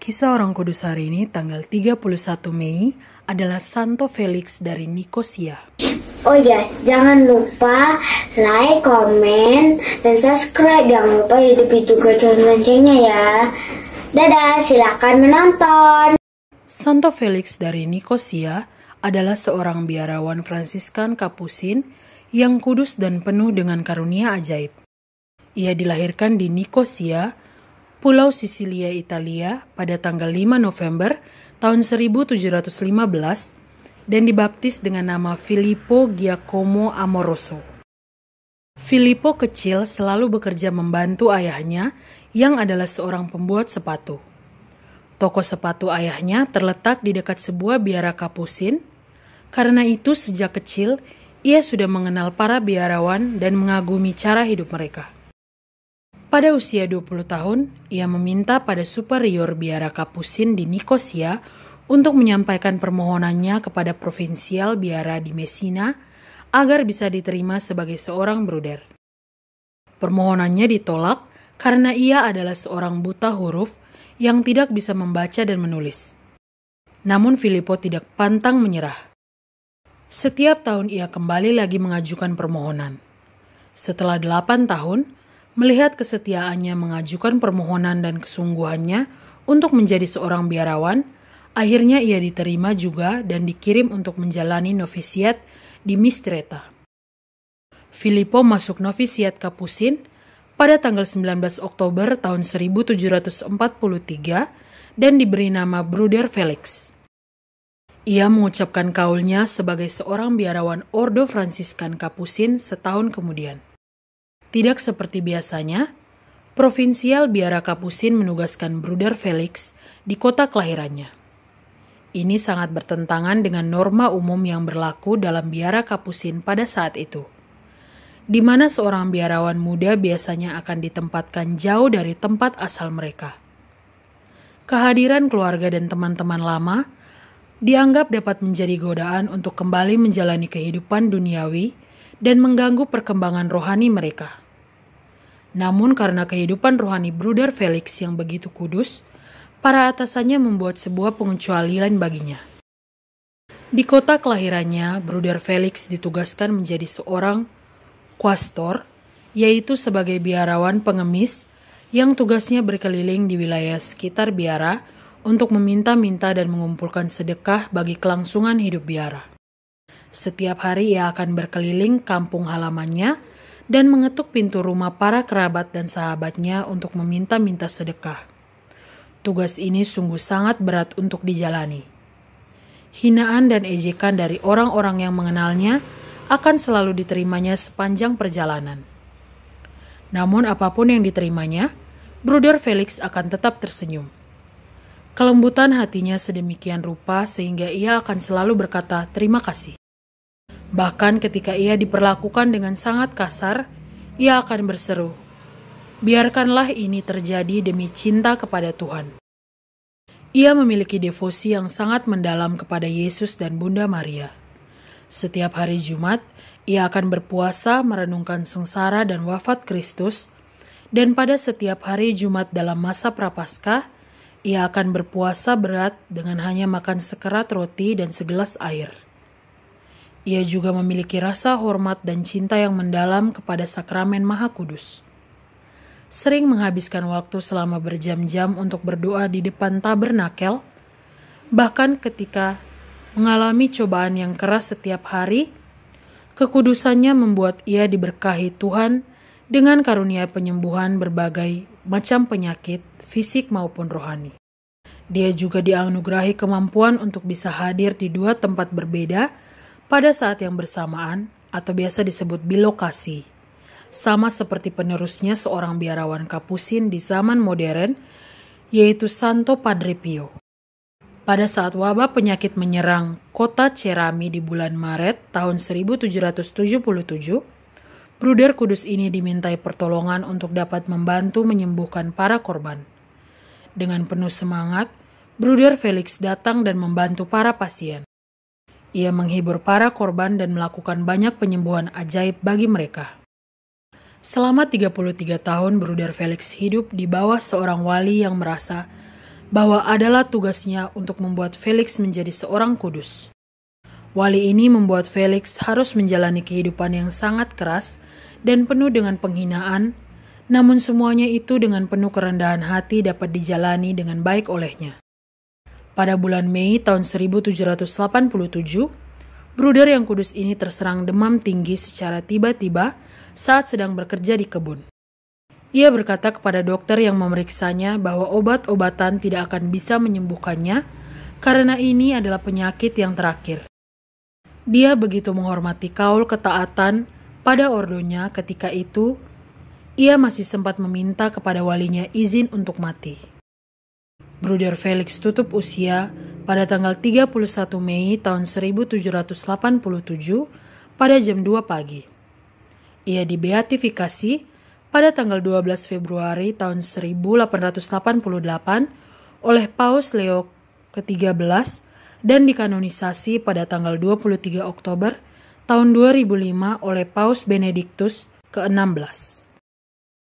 Kisah orang kudus hari ini tanggal 31 Mei adalah Santo Felix dari Nikosia. Oh ya, jangan lupa like, komen, dan subscribe. Jangan lupa hidupi juga loncengnya ya. Dadah, silakan menonton. Santo Felix dari Nikosia adalah seorang biarawan Fransiskan Kapusin yang kudus dan penuh dengan karunia ajaib. Ia dilahirkan di Nikosia, Pulau Sisilia, Italia pada tanggal 5 November tahun 1715 dan dibaptis dengan nama Filippo Giacomo Amoroso. Filippo kecil selalu bekerja membantu ayahnya yang adalah seorang pembuat sepatu. Toko sepatu ayahnya terletak di dekat sebuah biara Kapusin. Karena itu sejak kecil ia sudah mengenal para biarawan dan mengagumi cara hidup mereka. Pada usia 20 tahun, ia meminta pada superior biara Kapusin di Nikosia untuk menyampaikan permohonannya kepada provinsial biara di Messina agar bisa diterima sebagai seorang bruder. Permohonannya ditolak karena ia adalah seorang buta huruf yang tidak bisa membaca dan menulis. Namun Filippo tidak pantang menyerah. Setiap tahun ia kembali lagi mengajukan permohonan. Setelah 8 tahun, melihat kesetiaannya mengajukan permohonan dan kesungguhannya untuk menjadi seorang biarawan, akhirnya ia diterima juga dan dikirim untuk menjalani novisiat di Mistreta. Filippo masuk novisiat Kapusin pada tanggal 19 Oktober tahun 1743 dan diberi nama Bruder Felix. Ia mengucapkan kaulnya sebagai seorang biarawan Ordo Fransiskan Kapusin setahun kemudian. Tidak seperti biasanya, provinsial biara Kapusin menugaskan Bruder Felix di kota kelahirannya. Ini sangat bertentangan dengan norma umum yang berlaku dalam biara Kapusin pada saat itu, di mana seorang biarawan muda biasanya akan ditempatkan jauh dari tempat asal mereka. Kehadiran keluarga dan teman-teman lama dianggap dapat menjadi godaan untuk kembali menjalani kehidupan duniawi dan mengganggu perkembangan rohani mereka. Namun karena kehidupan rohani Bruder Felix yang begitu kudus, para atasannya membuat sebuah pengecualian baginya. Di kota kelahirannya, Bruder Felix ditugaskan menjadi seorang quaestor, yaitu sebagai biarawan pengemis yang tugasnya berkeliling di wilayah sekitar biara untuk meminta-minta dan mengumpulkan sedekah bagi kelangsungan hidup biara. Setiap hari ia akan berkeliling kampung halamannya dan mengetuk pintu rumah para kerabat dan sahabatnya untuk meminta-minta sedekah. Tugas ini sungguh sangat berat untuk dijalani. Hinaan dan ejekan dari orang-orang yang mengenalnya akan selalu diterimanya sepanjang perjalanan. Namun apapun yang diterimanya, Bruder Felix akan tetap tersenyum. Kelembutan hatinya sedemikian rupa sehingga ia akan selalu berkata terima kasih. Bahkan ketika ia diperlakukan dengan sangat kasar, ia akan berseru, "Biarkanlah ini terjadi demi cinta kepada Tuhan." Ia memiliki devosi yang sangat mendalam kepada Yesus dan Bunda Maria. Setiap hari Jumat, ia akan berpuasa merenungkan sengsara dan wafat Kristus, dan pada setiap hari Jumat dalam masa Prapaskah, ia akan berpuasa berat dengan hanya makan sekerat roti dan segelas air. Ia juga memiliki rasa hormat dan cinta yang mendalam kepada sakramen Maha Kudus. Sering menghabiskan waktu selama berjam-jam untuk berdoa di depan tabernakel, bahkan ketika mengalami cobaan yang keras setiap hari, kekudusannya membuat ia diberkahi Tuhan dengan karunia penyembuhan berbagai macam penyakit, fisik maupun rohani. Dia juga dianugerahi kemampuan untuk bisa hadir di dua tempat berbeda pada saat yang bersamaan, atau biasa disebut bilokasi, sama seperti penerusnya seorang biarawan Kapusin di zaman modern, yaitu Santo Padre Pio. Pada saat wabah penyakit menyerang kota Cerami di bulan Maret tahun 1777, Bruder Kudus ini dimintai pertolongan untuk dapat membantu menyembuhkan para korban. Dengan penuh semangat, Bruder Felix datang dan membantu para pasien. Ia menghibur para korban dan melakukan banyak penyembuhan ajaib bagi mereka. Selama 33 tahun Bruder Felix hidup di bawah seorang wali yang merasa bahwa adalah tugasnya untuk membuat Felix menjadi seorang kudus. Wali ini membuat Felix harus menjalani kehidupan yang sangat keras dan penuh dengan penghinaan, namun semuanya itu dengan penuh kerendahan hati dapat dijalani dengan baik olehnya. Pada bulan Mei tahun 1787, bruder yang kudus ini terserang demam tinggi secara tiba-tiba saat sedang bekerja di kebun. Ia berkata kepada dokter yang memeriksanya bahwa obat-obatan tidak akan bisa menyembuhkannya karena ini adalah penyakit yang terakhir. Dia begitu menghormati kaul ketaatan pada ordonya ketika itu, ia masih sempat meminta kepada walinya izin untuk mati. Bruder Felix tutup usia pada tanggal 31 Mei tahun 1787 pada jam 2 pagi. Ia dibeatifikasi pada tanggal 12 Februari tahun 1888 oleh Paus Leo ke-13 dan dikanonisasi pada tanggal 23 Oktober tahun 2005 oleh Paus Benediktus ke-16.